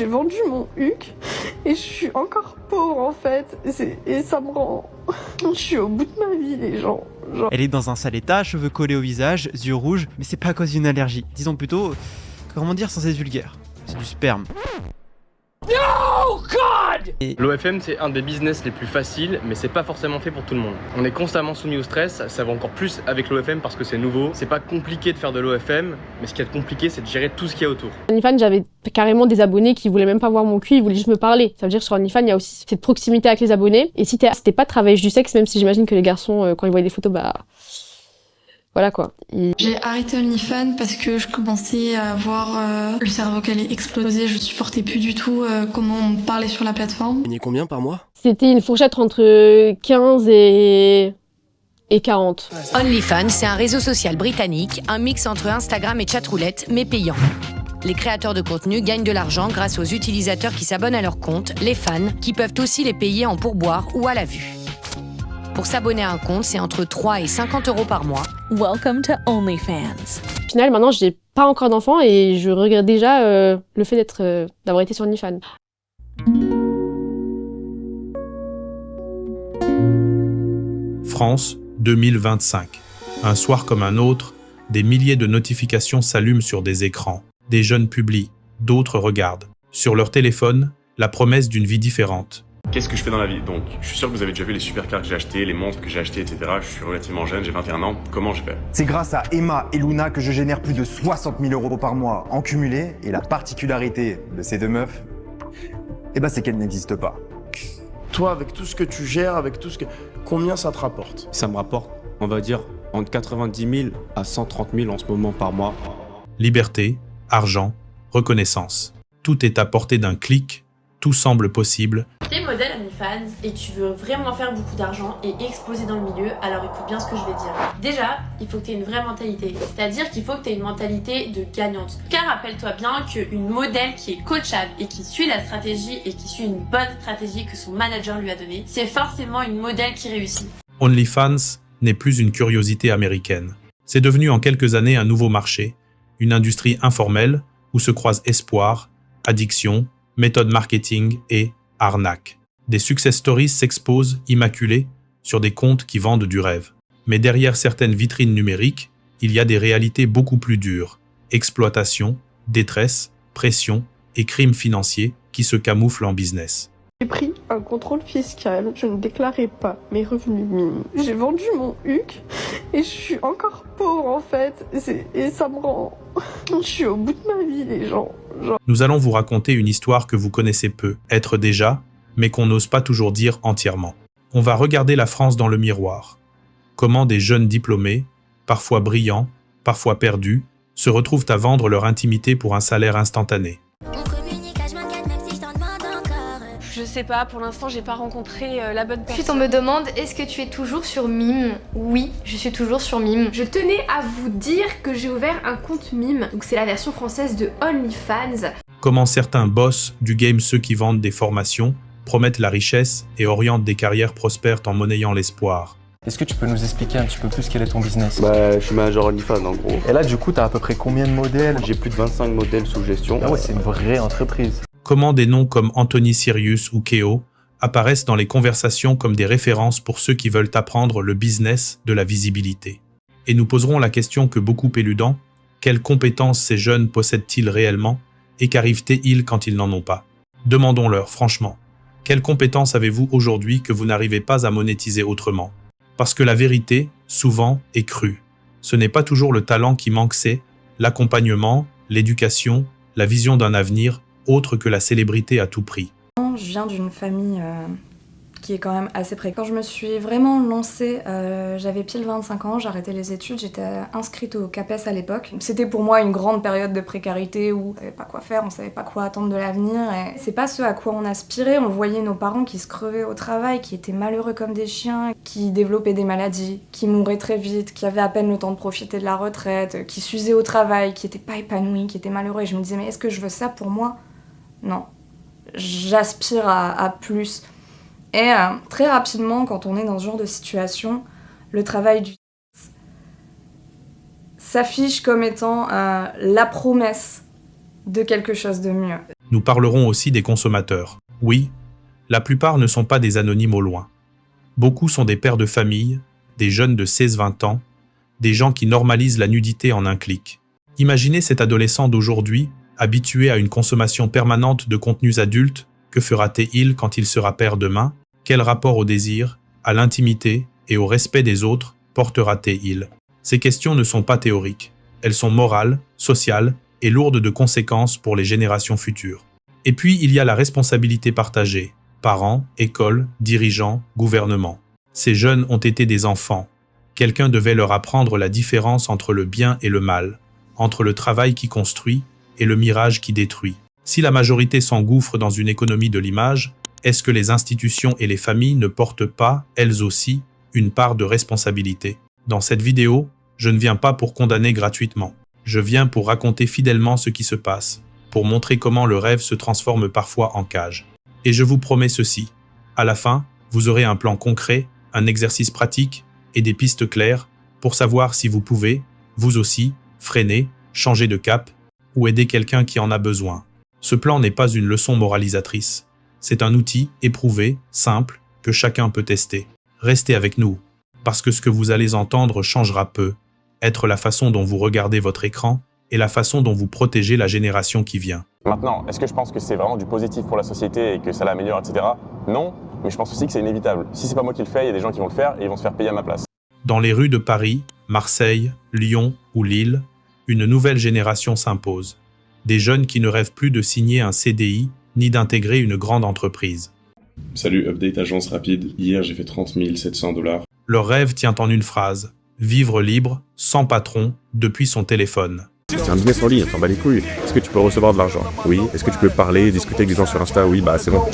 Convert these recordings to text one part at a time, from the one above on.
J'ai vendu mon HUC et je suis encore pauvre en fait. Et ça me rend... Je suis au bout de ma vie les gens. Elle est dans un sale état, cheveux collés au visage, yeux rouges, mais c'est pas à cause d'une allergie. Disons plutôt, comment dire sans être vulgaire, c'est du sperme. No God! L'OFM c'est un des business les plus faciles, mais c'est pas forcément fait pour tout le monde. On est constamment soumis au stress, ça va encore plus avec l'OFM parce que c'est nouveau. C'est pas compliqué de faire de l'OFM, mais ce qui est compliqué c'est de gérer tout ce qu'il y a autour. OnlyFans, j'avais carrément des abonnés qui voulaient même pas voir mon cul, ils voulaient juste me parler. Ça veut dire que sur OnlyFans, il y a aussi cette proximité avec les abonnés. Et si c'était pas de travailler du sexe, même si j'imagine que les garçons, quand ils voyaient des photos, voilà quoi. J'ai arrêté OnlyFans parce que je commençais à avoir le cerveau qui allait exploser. Je supportais plus du tout comment on me parlait sur la plateforme. Vous gagnez combien par mois? C'était une fourchette entre 15 et 40. OnlyFans, c'est un réseau social britannique, un mix entre Instagram et chatroulette, mais payant. Les créateurs de contenu gagnent de l'argent grâce aux utilisateurs qui s'abonnent à leur compte, les fans, qui peuvent aussi les payer en pourboire ou à la vue. Pour s'abonner à un compte, c'est entre 3 et 50 € par mois. Welcome to OnlyFans. Au final, maintenant, j'ai pas encore d'enfant et je regrette déjà le fait d'avoir été sur OnlyFans. France 2025. Un soir comme un autre, des milliers de notifications s'allument sur des écrans. Des jeunes publient, d'autres regardent. Sur leur téléphone, la promesse d'une vie différente. Qu'est-ce que je fais dans la vie? Donc, je suis sûr que vous avez déjà vu les supercars que j'ai achetés, les montres que j'ai achetés, etc. Je suis relativement jeune, j'ai 21 ans. Comment je fais? C'est grâce à Emma et Luna que je génère plus de 60 000 € par mois en cumulé. Et la particularité de ces deux meufs, c'est qu'elles n'existent pas. Toi, avec tout ce que tu gères, avec tout ce que... Combien ça te rapporte? Ça me rapporte, on va dire, entre 90 000 à 130 000 en ce moment par mois. Liberté, argent, reconnaissance. Tout est à portée d'un clic, tout semble possible. T'es modèle OnlyFans et tu veux vraiment faire beaucoup d'argent et exploser dans le milieu, alors écoute bien ce que je vais dire. Déjà, il faut que tu aies une vraie mentalité, c'est-à-dire qu'il faut que tu aies une mentalité de gagnante. Car rappelle-toi bien qu'une modèle qui est coachable et qui suit la stratégie et qui suit une bonne stratégie que son manager lui a donnée, c'est forcément une modèle qui réussit. OnlyFans n'est plus une curiosité américaine. C'est devenu en quelques années un nouveau marché, une industrie informelle où se croisent espoir, addiction, méthode marketing et arnaque. Des success stories s'exposent immaculés sur des comptes qui vendent du rêve. Mais derrière certaines vitrines numériques, il y a des réalités beaucoup plus dures. Exploitation, détresse, pression et crimes financiers qui se camouflent en business. J'ai pris un contrôle fiscal, je ne déclarais pas mes revenus minimes. J'ai vendu mon HUC et je suis encore pauvre en fait. Et ça me rend... Je suis au bout de ma vie les gens. Nous allons vous raconter une histoire que vous connaissez peu, être déjà, mais qu'on n'ose pas toujours dire entièrement. On va regarder la France dans le miroir. Comment des jeunes diplômés, parfois brillants, parfois perdus, se retrouvent à vendre leur intimité pour un salaire instantané. Je sais pas, pour l'instant j'ai pas rencontré la bonne personne. Ensuite on me demande, est-ce que tu es toujours sur Mime? Oui, je suis toujours sur Mime. Je tenais à vous dire que j'ai ouvert un compte Mime, donc c'est la version française de OnlyFans. Comment certains boss du game, ceux qui vendent des formations, promettent la richesse et orientent des carrières prospères en monnayant l'espoir. Est-ce que tu peux nous expliquer un petit peu plus quel est ton business? Je suis manager OnlyFans en gros. Et là du coup t'as à peu près combien de modèles? J'ai plus de 25 modèles sous gestion. Ah ouais, c'est une vraie entreprise. Comment des noms comme Anthony Sirius ou Keo apparaissent dans les conversations comme des références pour ceux qui veulent apprendre le business de la visibilité. Et nous poserons la question que beaucoup éludent, quelles compétences ces jeunes possèdent-ils réellement et qu'arrive-t-il quand ils n'en ont pas? Demandons-leur franchement, quelles compétences avez-vous aujourd'hui que vous n'arrivez pas à monétiser autrement? Parce que la vérité, souvent, est crue. Ce n'est pas toujours le talent qui manque, c'est l'accompagnement, l'éducation, la vision d'un avenir autre que la célébrité à tout prix. Je viens d'une famille qui est quand même assez précaire. Quand je me suis vraiment lancée, j'avais pile 25 ans, j'arrêtais les études, j'étais inscrite au CAPES à l'époque. C'était pour moi une grande période de précarité où on savait pas quoi faire, on savait pas quoi attendre de l'avenir. Et c'est pas ce à quoi on aspirait, on voyait nos parents qui se crevaient au travail, qui étaient malheureux comme des chiens, qui développaient des maladies, qui mouraient très vite, qui avaient à peine le temps de profiter de la retraite, qui s'usaient au travail, qui étaient pas épanouis, qui étaient malheureux. Et je me disais, mais est-ce que je veux ça pour moi? Non. J'aspire à plus. Et très rapidement, quand on est dans ce genre de situation, le travail du s'affiche comme étant la promesse de quelque chose de mieux. Nous parlerons aussi des consommateurs. Oui, la plupart ne sont pas des anonymes au loin. Beaucoup sont des pères de famille, des jeunes de 16-20 ans, des gens qui normalisent la nudité en un clic. Imaginez cet adolescent d'aujourd'hui, habitué à une consommation permanente de contenus adultes, que fera-t-il quand il sera père demain? Quel rapport au désir, à l'intimité et au respect des autres portera-t-il? Ces questions ne sont pas théoriques. Elles sont morales, sociales et lourdes de conséquences pour les générations futures. Et puis, il y a la responsabilité partagée. Parents, écoles, dirigeants, gouvernements. Ces jeunes ont été des enfants. Quelqu'un devait leur apprendre la différence entre le bien et le mal, entre le travail qui construit et le mirage qui détruit. Si la majorité s'engouffre dans une économie de l'image, est-ce que les institutions et les familles ne portent pas, elles aussi, une part de responsabilité? Dans cette vidéo, je ne viens pas pour condamner gratuitement. Je viens pour raconter fidèlement ce qui se passe, pour montrer comment le rêve se transforme parfois en cage. Et je vous promets ceci. À la fin, vous aurez un plan concret, un exercice pratique et des pistes claires pour savoir si vous pouvez, vous aussi, freiner, changer de cap ou aider quelqu'un qui en a besoin. Ce plan n'est pas une leçon moralisatrice. C'est un outil éprouvé, simple, que chacun peut tester. Restez avec nous, parce que ce que vous allez entendre changera peu. Être la façon dont vous regardez votre écran et la façon dont vous protégez la génération qui vient. Maintenant, est-ce que je pense que c'est vraiment du positif pour la société et que ça l'améliore, etc. Non, mais je pense aussi que c'est inévitable. Si c'est pas moi qui le fais, il y a des gens qui vont le faire et ils vont se faire payer à ma place. Dans les rues de Paris, Marseille, Lyon ou Lille, une nouvelle génération s'impose. Des jeunes qui ne rêvent plus de signer un CDI ni d'intégrer une grande entreprise. Salut, update agence rapide. Hier, j'ai fait 30 700 $. Leur rêve tient en une phrase. Vivre libre, sans patron, depuis son téléphone. C'est un business en ligne, on s'en bat les couilles. Est-ce que tu peux recevoir de l'argent? Oui. Est-ce que tu peux parler, discuter avec des gens sur Insta? Oui, bah c'est bon.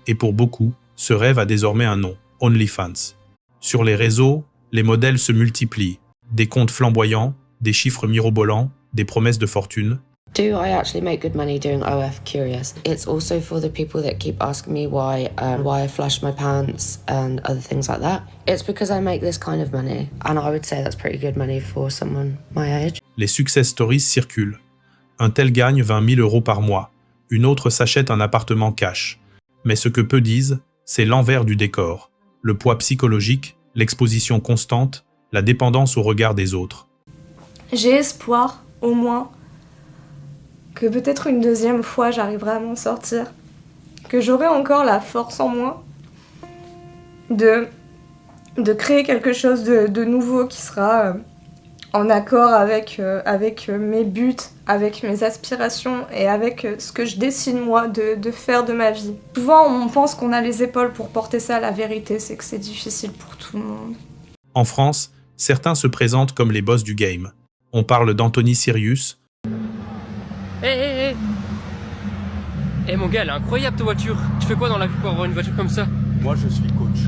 Et pour beaucoup, ce rêve a désormais un nom, OnlyFans. Sur les réseaux, les modèles se multiplient. Des comptes flamboyants, des chiffres mirobolants, des promesses de fortune. Do I actually make good money doing OF Curious? It's also for the people that keep asking me why I flush my pants and other things like that. It's because I make this kind of money, and I would say that's pretty good money for someone my age. Les success stories circulent. Un tel gagne 20 000 € par mois. Une autre s'achète un appartement cash. Mais ce que peu disent, c'est l'envers du décor. Le poids psychologique, l'exposition constante, la dépendance au regard des autres. J'ai espoir, au moins, que peut-être une deuxième fois j'arriverai à m'en sortir, que j'aurai encore la force en moi de créer quelque chose de nouveau qui sera en accord avec mes buts, avec mes aspirations et avec ce que je décide moi de faire de ma vie. Souvent on pense qu'on a les épaules pour porter ça, la vérité c'est que c'est difficile pour tout le monde. En France, certains se présentent comme les boss du game. On parle d'Anthony Sirius. Hey mon gars, elle est incroyable ta voiture. Tu fais quoi dans la vie pour avoir une voiture comme ça? Moi, je suis coach.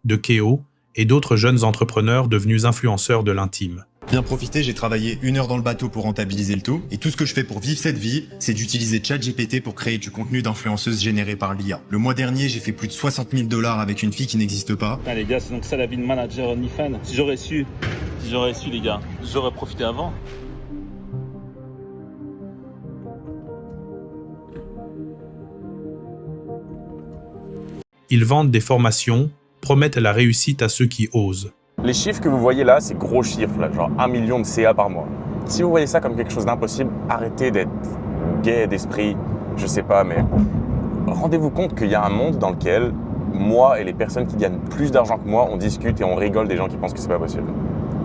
De Keo et d'autres jeunes entrepreneurs devenus influenceurs de l'intime. Bien profiter, j'ai travaillé 1 heure dans le bateau pour rentabiliser le tout. Et tout ce que je fais pour vivre cette vie, c'est d'utiliser ChatGPT pour créer du contenu d'influenceuse généré par l'IA. Le mois dernier, j'ai fait plus de 60 000 $ avec une fille qui n'existe pas. Ah les gars, c'est donc ça la vie de manager OnlyFans. Si j'aurais su les gars, j'aurais profité avant. Ils vendent des formations, promettent la réussite à ceux qui osent. Les chiffres que vous voyez là, c'est gros chiffres, là, genre 1 million de CA par mois. Si vous voyez ça comme quelque chose d'impossible, arrêtez d'être gay d'esprit, je sais pas, mais rendez-vous compte qu'il y a un monde dans lequel moi et les personnes qui gagnent plus d'argent que moi, on discute et on rigole des gens qui pensent que c'est pas possible.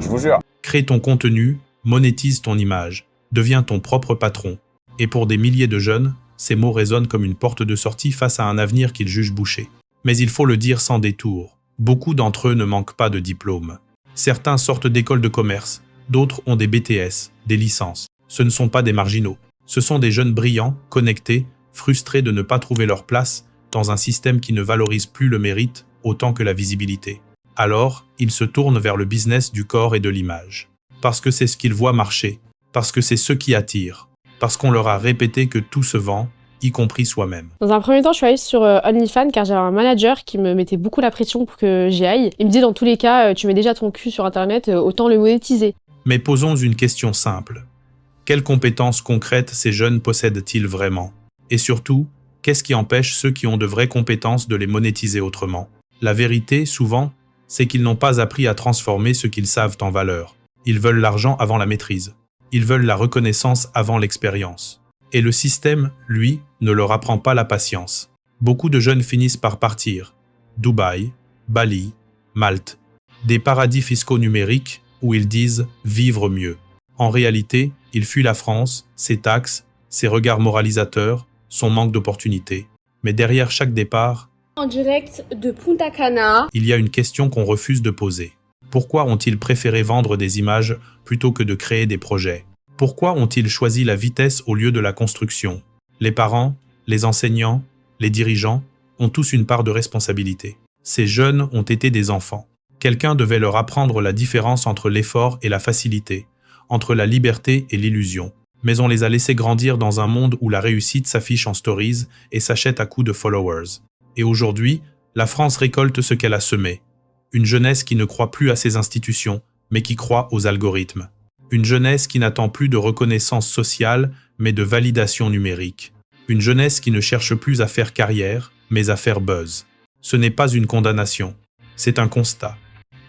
Je vous jure. Crée ton contenu, monétise ton image, deviens ton propre patron. Et pour des milliers de jeunes, ces mots résonnent comme une porte de sortie face à un avenir qu'ils jugent bouché. Mais il faut le dire sans détour. Beaucoup d'entre eux ne manquent pas de diplôme. Certains sortent d'écoles de commerce, d'autres ont des BTS, des licences. Ce ne sont pas des marginaux. Ce sont des jeunes brillants, connectés, frustrés de ne pas trouver leur place dans un système qui ne valorise plus le mérite autant que la visibilité. Alors, ils se tournent vers le business du corps et de l'image. Parce que c'est ce qu'ils voient marcher, parce que c'est ce qui attire, parce qu'on leur a répété que tout se vend, y compris soi-même. Dans un premier temps, je suis allée sur OnlyFans car j'avais un manager qui me mettait beaucoup la pression pour que j'y aille. Il me disait dans tous les cas, tu mets déjà ton cul sur internet, autant le monétiser. Mais posons une question simple. Quelles compétences concrètes ces jeunes possèdent-ils vraiment? Et surtout, qu'est-ce qui empêche ceux qui ont de vraies compétences de les monétiser autrement? La vérité, souvent, c'est qu'ils n'ont pas appris à transformer ce qu'ils savent en valeur. Ils veulent l'argent avant la maîtrise. Ils veulent la reconnaissance avant l'expérience. Et le système, lui, ne leur apprend pas la patience. Beaucoup de jeunes finissent par partir. Dubaï, Bali, Malte. Des paradis fiscaux numériques où ils disent « vivre mieux ». En réalité, ils fuient la France, ses taxes, ses regards moralisateurs, son manque d'opportunités. Mais derrière chaque départ, En direct de Punta Cana, il y a une question qu'on refuse de poser. Pourquoi ont-ils préféré vendre des images plutôt que de créer des projets? Pourquoi ont-ils choisi la vitesse au lieu de la construction? Les parents, les enseignants, les dirigeants ont tous une part de responsabilité. Ces jeunes ont été des enfants. Quelqu'un devait leur apprendre la différence entre l'effort et la facilité, entre la liberté et l'illusion. Mais on les a laissés grandir dans un monde où la réussite s'affiche en stories et s'achète à coups de followers. Et aujourd'hui, la France récolte ce qu'elle a semé. Une jeunesse qui ne croit plus à ses institutions, mais qui croit aux algorithmes. Une jeunesse qui n'attend plus de reconnaissance sociale, mais de validation numérique. Une jeunesse qui ne cherche plus à faire carrière, mais à faire buzz. Ce n'est pas une condamnation, c'est un constat.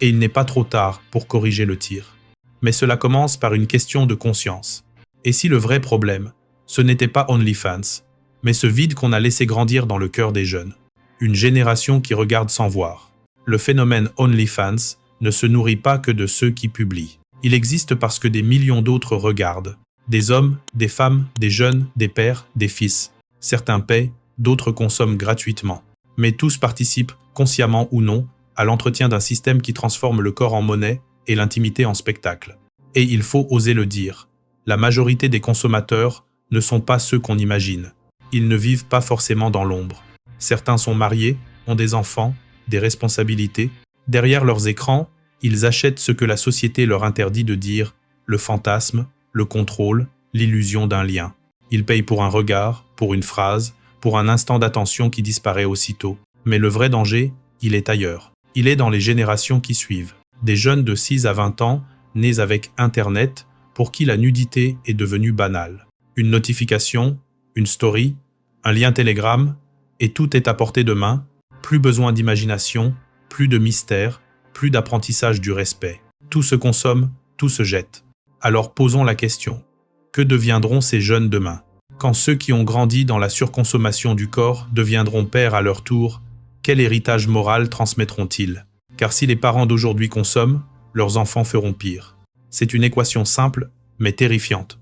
Et il n'est pas trop tard pour corriger le tir. Mais cela commence par une question de conscience. Et si le vrai problème, ce n'était pas OnlyFans, mais ce vide qu'on a laissé grandir dans le cœur des jeunes? Une génération qui regarde sans voir. Le phénomène OnlyFans ne se nourrit pas que de ceux qui publient. Il existe parce que des millions d'autres regardent. Des hommes, des femmes, des jeunes, des pères, des fils. Certains paient, d'autres consomment gratuitement. Mais tous participent, consciemment ou non, à l'entretien d'un système qui transforme le corps en monnaie et l'intimité en spectacle. Et il faut oser le dire. La majorité des consommateurs ne sont pas ceux qu'on imagine. Ils ne vivent pas forcément dans l'ombre. Certains sont mariés, ont des enfants, des responsabilités. Derrière leurs écrans, ils achètent ce que la société leur interdit de dire, le fantasme, le contrôle, l'illusion d'un lien. Ils payent pour un regard, pour une phrase, pour un instant d'attention qui disparaît aussitôt. Mais le vrai danger, il est ailleurs. Il est dans les générations qui suivent. Des jeunes de 6 à 20 ans, nés avec Internet, pour qui la nudité est devenue banale. Une notification, une story, un lien Telegram, et tout est à portée de main. Plus besoin d'imagination, plus de mystère, plus d'apprentissage du respect. Tout se consomme, tout se jette. Alors posons la question. Que deviendront ces jeunes demain? Quand ceux qui ont grandi dans la surconsommation du corps deviendront pères à leur tour, quel héritage moral transmettront-ils? Car si les parents d'aujourd'hui consomment, leurs enfants feront pire. C'est une équation simple, mais terrifiante.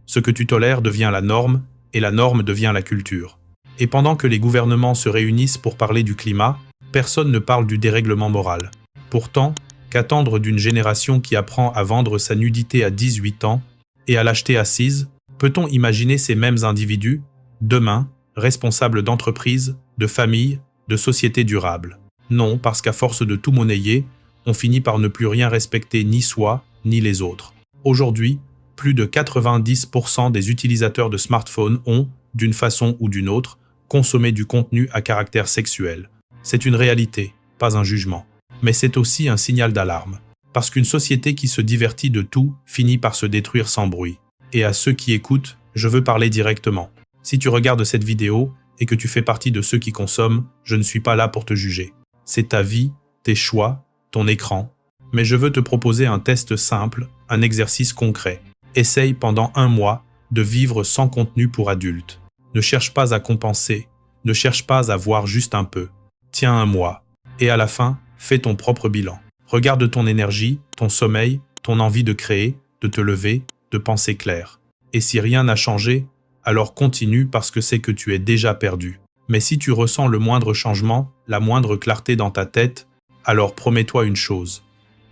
Ce que tu tolères devient la norme, et la norme devient la culture. Et pendant que les gouvernements se réunissent pour parler du climat, personne ne parle du dérèglement moral. Pourtant, qu'attendre d'une génération qui apprend à vendre sa nudité à 18 ans et à l'acheter assise? Peut-on imaginer ces mêmes individus, demain, responsables d'entreprises, de familles, de sociétés durables? Non, parce qu'à force de tout monnayer, on finit par ne plus rien respecter ni soi, ni les autres. Aujourd'hui, plus de 90% des utilisateurs de smartphones ont, d'une façon ou d'une autre, consommé du contenu à caractère sexuel. C'est une réalité, pas un jugement. Mais c'est aussi un signal d'alarme. Parce qu'une société qui se divertit de tout finit par se détruire sans bruit. Et à ceux qui écoutent, je veux parler directement. Si tu regardes cette vidéo et que tu fais partie de ceux qui consomment, je ne suis pas là pour te juger. C'est ta vie, tes choix, ton écran. Mais je veux te proposer un test simple, un exercice concret. Essaye pendant 1 mois de vivre sans contenu pour adultes. Ne cherche pas à compenser, ne cherche pas à voir juste un peu. Tiens 1 mois. Et à la fin, fais ton propre bilan. Regarde ton énergie, ton sommeil, ton envie de créer, de te lever, de penser clair. Et si rien n'a changé, alors continue parce que c'est que tu es déjà perdu. Mais si tu ressens le moindre changement, la moindre clarté dans ta tête, alors promets-toi une chose.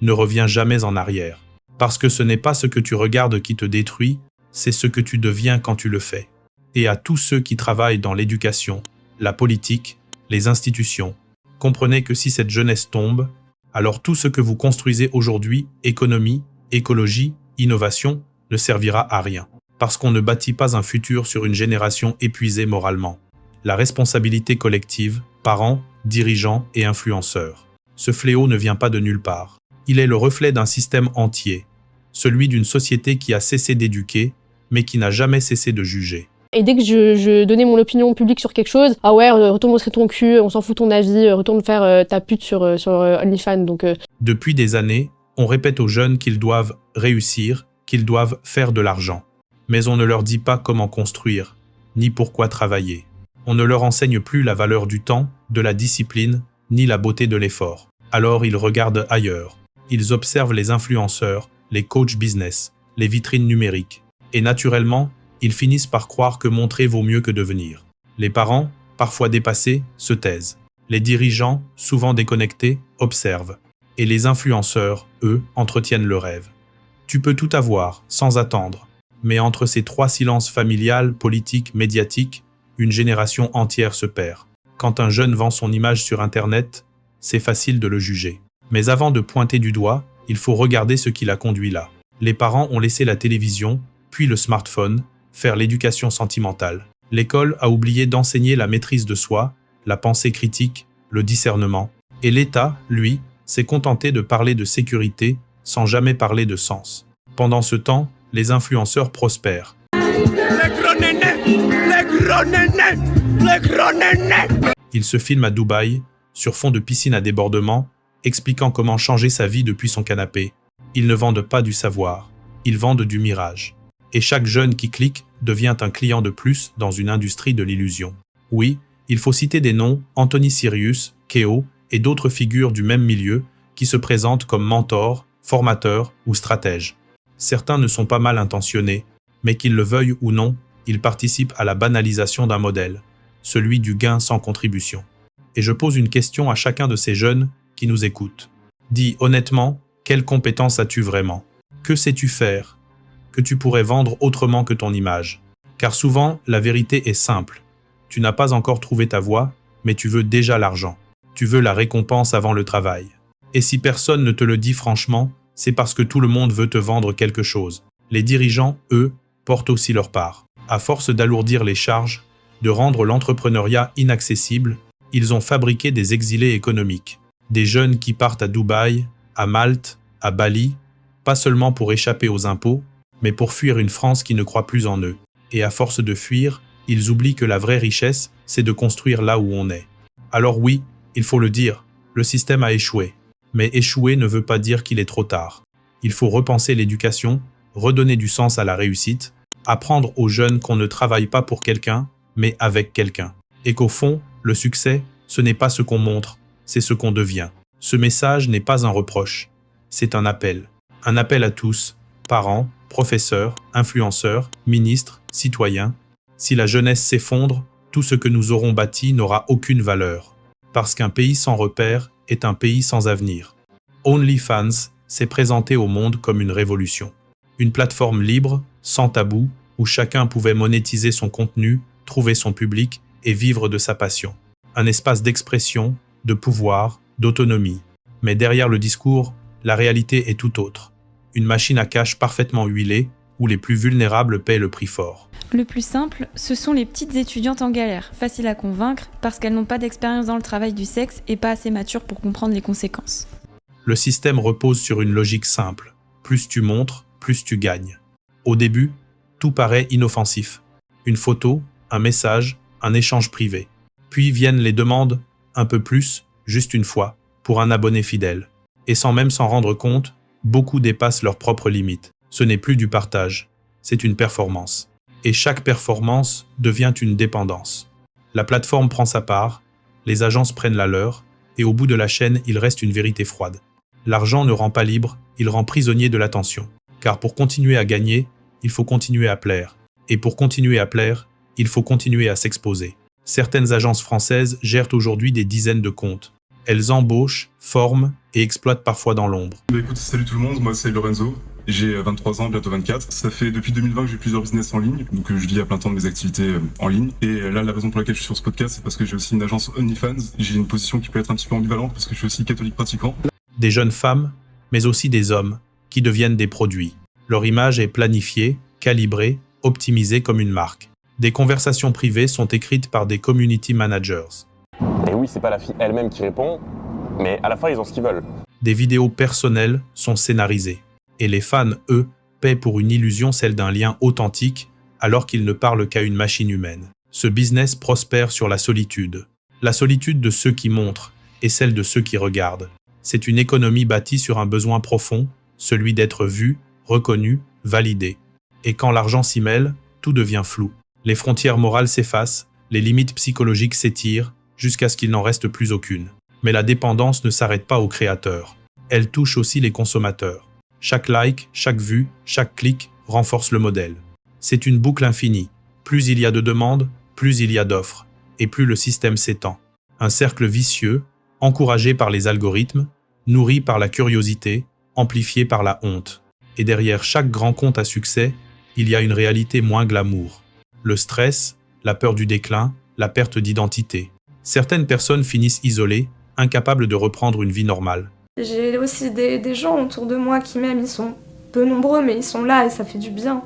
Ne reviens jamais en arrière. Parce que ce n'est pas ce que tu regardes qui te détruit, c'est ce que tu deviens quand tu le fais. Et à tous ceux qui travaillent dans l'éducation, la politique, les institutions, comprenez que si cette jeunesse tombe, alors tout ce que vous construisez aujourd'hui, économie, écologie, innovation, ne servira à rien. parce qu'on ne bâtit pas un futur sur une génération épuisée moralement. La responsabilité collective, parents, dirigeants et influenceurs. Ce fléau ne vient pas de nulle part. Il est le reflet d'un système entier, celui d'une société qui a cessé d'éduquer, mais qui n'a jamais cessé de juger. Et dès que je donnais mon opinion publique sur quelque chose, ah ouais, retourne montrer ton cul, on s'en fout ton avis, retourne faire ta pute sur OnlyFans. Donc, Depuis des années, on répète aux jeunes qu'ils doivent réussir, qu'ils doivent faire de l'argent. Mais on ne leur dit pas comment construire, ni pourquoi travailler. On ne leur enseigne plus la valeur du temps, de la discipline, ni la beauté de l'effort. Alors ils regardent ailleurs. Ils observent les influenceurs, les coachs business, les vitrines numériques. Et naturellement, ils finissent par croire que montrer vaut mieux que devenir. Les parents, parfois dépassés, se taisent. Les dirigeants, souvent déconnectés, observent. Et les influenceurs, eux, entretiennent le rêve. Tu peux tout avoir, sans attendre. Mais entre ces trois silences familiales, politiques, médiatiques, une génération entière se perd. Quand un jeune vend son image sur Internet, c'est facile de le juger. Mais avant de pointer du doigt, il faut regarder ce qui l'a conduit là. Les parents ont laissé la télévision, puis le smartphone, faire l'éducation sentimentale. L'école a oublié d'enseigner la maîtrise de soi, la pensée critique, le discernement. Et l'État, lui, s'est contenté de parler de sécurité sans jamais parler de sens. Pendant ce temps, les influenceurs prospèrent. Ils se filment à Dubaï, sur fond de piscine à débordement, expliquant comment changer sa vie depuis son canapé. Ils ne vendent pas du savoir, ils vendent du mirage. Et chaque jeune qui clique devient un client de plus dans une industrie de l'illusion. Oui, il faut citer des noms, Anthony Sirius, Keo et d'autres figures du même milieu qui se présentent comme mentors, formateurs ou stratèges. Certains ne sont pas mal intentionnés, mais qu'ils le veuillent ou non, ils participent à la banalisation d'un modèle, celui du gain sans contribution. Et je pose une question à chacun de ces jeunes qui nous écoutent. Dis honnêtement, quelles compétences as-tu vraiment? Que sais-tu faire que tu pourrais vendre autrement que ton image? Car souvent, la vérité est simple. Tu n'as pas encore trouvé ta voie, mais tu veux déjà l'argent. Tu veux la récompense avant le travail. Et si personne ne te le dit franchement, c'est parce que tout le monde veut te vendre quelque chose. Les dirigeants, eux, portent aussi leur part. À force d'alourdir les charges, de rendre l'entrepreneuriat inaccessible, ils ont fabriqué des exilés économiques. Des jeunes qui partent à Dubaï, à Malte, à Bali, pas seulement pour échapper aux impôts, mais pour fuir une France qui ne croit plus en eux. Et à force de fuir, ils oublient que la vraie richesse, c'est de construire là où on est. Alors oui, il faut le dire, le système a échoué. Mais échouer ne veut pas dire qu'il est trop tard. Il faut repenser l'éducation, redonner du sens à la réussite, apprendre aux jeunes qu'on ne travaille pas pour quelqu'un, mais avec quelqu'un. Et qu'au fond, le succès, ce n'est pas ce qu'on montre, c'est ce qu'on devient. Ce message n'est pas un reproche, c'est un appel. Un appel à tous, parents, professeurs, influenceurs, ministres, citoyens. Si la jeunesse s'effondre, tout ce que nous aurons bâti n'aura aucune valeur. Parce qu'un pays sans repère est un pays sans avenir. OnlyFans s'est présenté au monde comme une révolution. Une plateforme libre, sans tabou, où chacun pouvait monétiser son contenu, trouver son public et vivre de sa passion. Un espace d'expression, de pouvoir, d'autonomie. Mais derrière le discours, la réalité est tout autre. Une machine à cash parfaitement huilée, où les plus vulnérables paient le prix fort. Le plus simple, ce sont les petites étudiantes en galère, faciles à convaincre parce qu'elles n'ont pas d'expérience dans le travail du sexe et pas assez matures pour comprendre les conséquences. Le système repose sur une logique simple. Plus tu montres, plus tu gagnes. Au début, tout paraît inoffensif. Une photo, un message, un échange privé. Puis viennent les demandes, un peu plus, juste une fois, pour un abonné fidèle. Et sans même s'en rendre compte, beaucoup dépassent leurs propres limites. Ce n'est plus du partage, c'est une performance. Et chaque performance devient une dépendance. La plateforme prend sa part, les agences prennent la leur, et au bout de la chaîne, il reste une vérité froide. L'argent ne rend pas libre, il rend prisonnier de l'attention. Car pour continuer à gagner, il faut continuer à plaire. Et pour continuer à plaire, il faut continuer à s'exposer. Certaines agences françaises gèrent aujourd'hui des dizaines de comptes. Elles embauchent, forment et exploitent parfois dans l'ombre. Écoute, salut tout le monde, moi c'est Lorenzo. J'ai 23 ans, bientôt 24. Ça fait depuis 2020 que j'ai plusieurs business en ligne, donc je vis à plein temps de mes activités en ligne. Et là, la raison pour laquelle je suis sur ce podcast, c'est parce que j'ai aussi une agence OnlyFans. J'ai une position qui peut être un petit peu ambivalente parce que je suis aussi catholique pratiquant. Des jeunes femmes, mais aussi des hommes, qui deviennent des produits. Leur image est planifiée, calibrée, optimisée comme une marque. Des conversations privées sont écrites par des community managers. Et oui, c'est pas la fille elle-même qui répond, mais à la fin, ils ont ce qu'ils veulent. Des vidéos personnelles sont scénarisées. Et les fans, eux, paient pour une illusion celle d'un lien authentique alors qu'ils ne parlent qu'à une machine humaine. Ce business prospère sur la solitude. La solitude de ceux qui montrent et celle de ceux qui regardent. C'est une économie bâtie sur un besoin profond, celui d'être vu, reconnu, validé. Et quand l'argent s'y mêle, tout devient flou. Les frontières morales s'effacent, les limites psychologiques s'étirent, jusqu'à ce qu'il n'en reste plus aucune. Mais la dépendance ne s'arrête pas aux créateurs. Elle touche aussi les consommateurs. Chaque like, chaque vue, chaque clic renforce le modèle. C'est une boucle infinie. Plus il y a de demandes, plus il y a d'offres, et plus le système s'étend. Un cercle vicieux, encouragé par les algorithmes, nourri par la curiosité, amplifié par la honte. Et derrière chaque grand compte à succès, il y a une réalité moins glamour. Le stress, la peur du déclin, la perte d'identité. Certaines personnes finissent isolées, incapables de reprendre une vie normale. J'ai aussi des gens autour de moi qui m'aiment, ils sont peu nombreux mais ils sont là et ça fait du bien.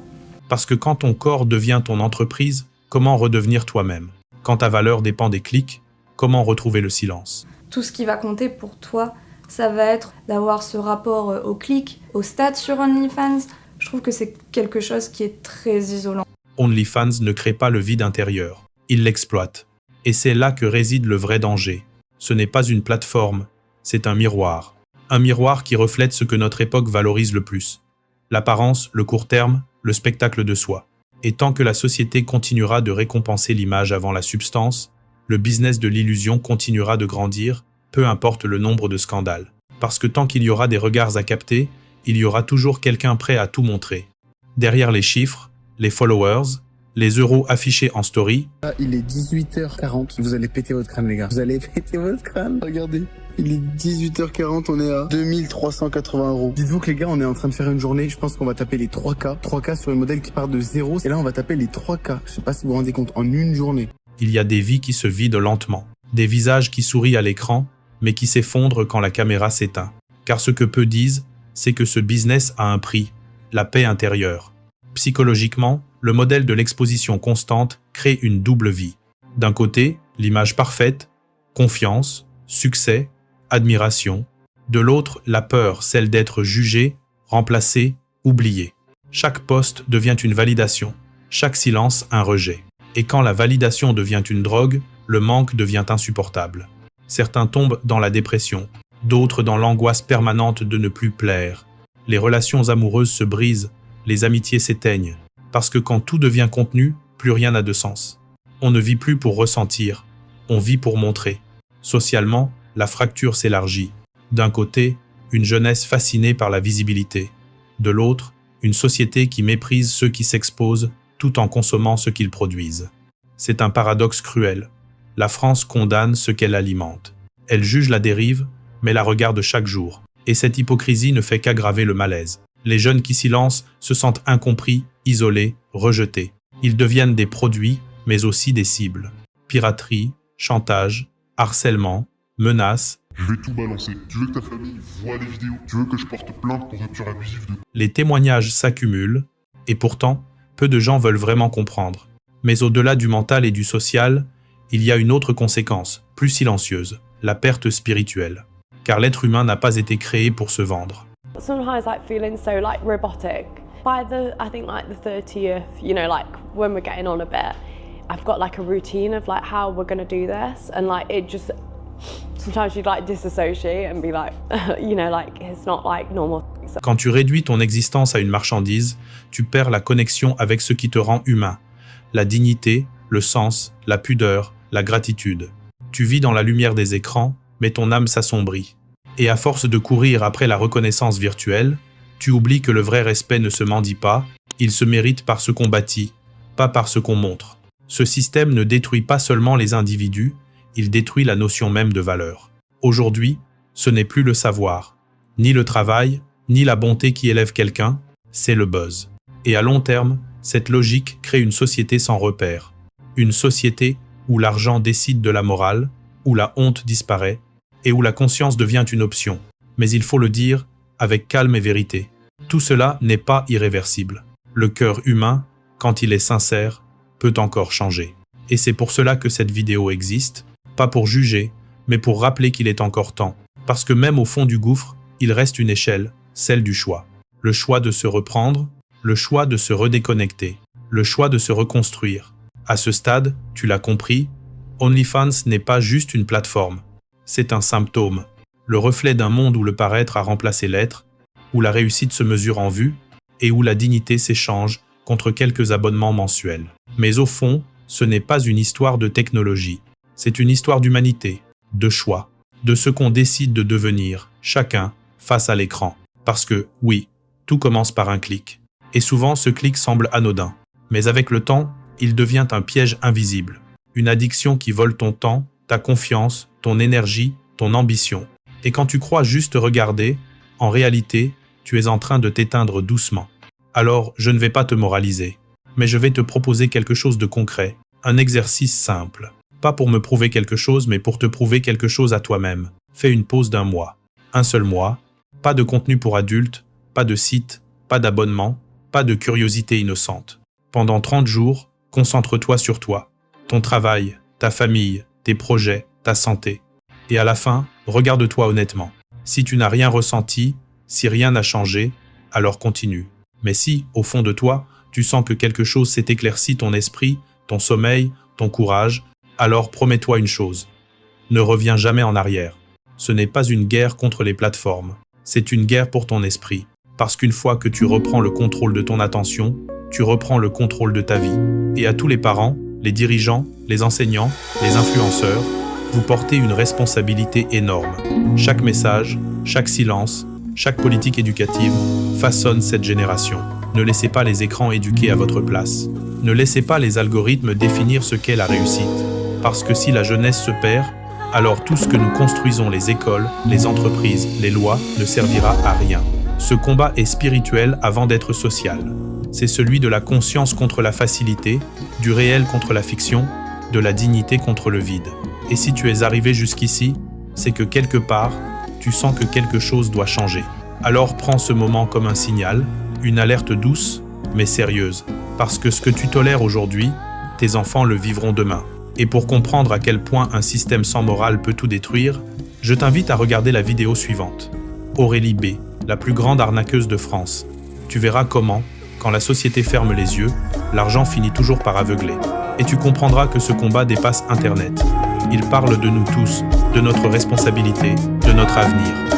Parce que quand ton corps devient ton entreprise, comment redevenir toi-même? Quand ta valeur dépend des clics, comment retrouver le silence? Tout ce qui va compter pour toi, ça va être d'avoir ce rapport au clic, au stats sur OnlyFans. Je trouve que c'est quelque chose qui est très isolant. OnlyFans ne crée pas le vide intérieur, il l'exploite. Et c'est là que réside le vrai danger. Ce n'est pas une plateforme, c'est un miroir. Un miroir qui reflète ce que notre époque valorise le plus. L'apparence, le court terme, le spectacle de soi. Et tant que la société continuera de récompenser l'image avant la substance, le business de l'illusion continuera de grandir, peu importe le nombre de scandales. Parce que tant qu'il y aura des regards à capter, il y aura toujours quelqu'un prêt à tout montrer. Derrière les chiffres, les followers, les euros affichés en story. Là, il est 18h40. Vous allez péter votre crâne, les gars. Vous allez péter votre crâne. Regardez. Il est 18h40, on est à 2380 €. Dites-vous que les gars, on est en train de faire une journée, je pense qu'on va taper les 3K. 3K sur un modèle qui part de 0. Et là, on va taper les 3K. Je sais pas si vous vous rendez compte, en une journée. Il y a des vies qui se vident lentement. Des visages qui sourient à l'écran, mais qui s'effondrent quand la caméra s'éteint. Car ce que peu disent, c'est que ce business a un prix, la paix intérieure. Psychologiquement, le modèle de l'exposition constante crée une double vie. D'un côté, l'image parfaite, confiance, succès, admiration. De l'autre, la peur, celle d'être jugé, remplacé, oublié. Chaque poste devient une validation, chaque silence un rejet. Et quand la validation devient une drogue, le manque devient insupportable. Certains tombent dans la dépression, d'autres dans l'angoisse permanente de ne plus plaire. Les relations amoureuses se brisent, les amitiés s'éteignent. Parce que quand tout devient contenu, plus rien n'a de sens. On ne vit plus pour ressentir, on vit pour montrer. Socialement, la fracture s'élargit. D'un côté, une jeunesse fascinée par la visibilité. De l'autre, une société qui méprise ceux qui s'exposent tout en consommant ce qu'ils produisent. C'est un paradoxe cruel. La France condamne ce qu'elle alimente. Elle juge la dérive, mais la regarde chaque jour. Et cette hypocrisie ne fait qu'aggraver le malaise. Les jeunes qui s'y lancent se sentent incompris, isolés, rejetés. Ils deviennent des produits, mais aussi des cibles. Piraterie, chantage, harcèlement, menaces. Je vais tout balancer. Tu veux que ta famille voie les vidéos? Tu veux que je porte plainte pour rupture abusive de... Les témoignages s'accumulent, et pourtant, peu de gens veulent vraiment comprendre. Mais au-delà du mental et du social, il y a une autre conséquence, plus silencieuse, la perte spirituelle. Car l'être humain n'a pas été créé pour se vendre. Sometimes like feeling so like robotic. By I think like the 30th, you know, like when we're getting on a bit, I've got like a routine of like how we're gonna do this, and like it just sometimes you'd like disassociate and be like, you know, like it's not like normal. Quand tu réduis ton existence à une marchandise, tu perds la connexion avec ce qui te rend humain, la dignité, le sens, la pudeur, la gratitude. Tu vis dans la lumière des écrans, mais ton âme s'assombrit. Et à force de courir après la reconnaissance virtuelle, tu oublies que le vrai respect ne se mendie pas, il se mérite par ce qu'on bâtit, pas par ce qu'on montre. Ce système ne détruit pas seulement les individus, il détruit la notion même de valeur. Aujourd'hui, ce n'est plus le savoir, ni le travail, ni la bonté qui élève quelqu'un, c'est le buzz. Et à long terme, cette logique crée une société sans repère. Une société où l'argent décide de la morale, où la honte disparaît, et où la conscience devient une option. Mais il faut le dire avec calme et vérité. Tout cela n'est pas irréversible. Le cœur humain, quand il est sincère, peut encore changer. Et c'est pour cela que cette vidéo existe, pas pour juger, mais pour rappeler qu'il est encore temps. Parce que même au fond du gouffre, il reste une échelle, celle du choix. Le choix de se reprendre, le choix de se redéconnecter, le choix de se reconstruire. À ce stade, tu l'as compris, OnlyFans n'est pas juste une plateforme. C'est un symptôme, le reflet d'un monde où le paraître a remplacé l'être, où la réussite se mesure en vue et où la dignité s'échange contre quelques abonnements mensuels. Mais au fond, ce n'est pas une histoire de technologie. C'est une histoire d'humanité, de choix, de ce qu'on décide de devenir, chacun, face à l'écran. Parce que, oui, tout commence par un clic. Et souvent, ce clic semble anodin. Mais avec le temps, il devient un piège invisible. Une addiction qui vole ton temps, ta confiance, ton énergie, ton ambition. Et quand tu crois juste regarder, en réalité, tu es en train de t'éteindre doucement. Alors, je ne vais pas te moraliser, mais je vais te proposer quelque chose de concret, un exercice simple. Pas pour me prouver quelque chose, mais pour te prouver quelque chose à toi-même. Fais une pause d'1 mois. Un seul mois. Pas de contenu pour adultes, pas de site, pas d'abonnement, pas de curiosité innocente. Pendant 30 jours, concentre-toi sur toi, ton travail, ta famille, tes projets, ta santé. Et à la fin, regarde-toi honnêtement. Si tu n'as rien ressenti, si rien n'a changé, alors continue. Mais si, au fond de toi, tu sens que quelque chose s'est éclairci, ton esprit, ton sommeil, ton courage, alors promets-toi une chose. Ne reviens jamais en arrière. Ce n'est pas une guerre contre les plateformes, c'est une guerre pour ton esprit. Parce qu'une fois que tu reprends le contrôle de ton attention, tu reprends le contrôle de ta vie. Et à tous les parents, les dirigeants, les enseignants, les influenceurs, vous portez une responsabilité énorme. Chaque message, chaque silence, chaque politique éducative façonne cette génération. Ne laissez pas les écrans éduquer à votre place. Ne laissez pas les algorithmes définir ce qu'est la réussite. Parce que si la jeunesse se perd, alors tout ce que nous construisons, les écoles, les entreprises, les lois, ne servira à rien. Ce combat est spirituel avant d'être social. C'est celui de la conscience contre la facilité, du réel contre la fiction, de la dignité contre le vide. Et si tu es arrivé jusqu'ici, c'est que quelque part, tu sens que quelque chose doit changer. Alors prends ce moment comme un signal, une alerte douce, mais sérieuse. Parce que ce que tu tolères aujourd'hui, tes enfants le vivront demain. Et pour comprendre à quel point un système sans morale peut tout détruire, je t'invite à regarder la vidéo suivante. Aurélie B, la plus grande arnaqueuse de France. Tu verras comment, quand la société ferme les yeux, l'argent finit toujours par aveugler. Et tu comprendras que ce combat dépasse Internet. Il parle de nous tous, de notre responsabilité, de notre avenir.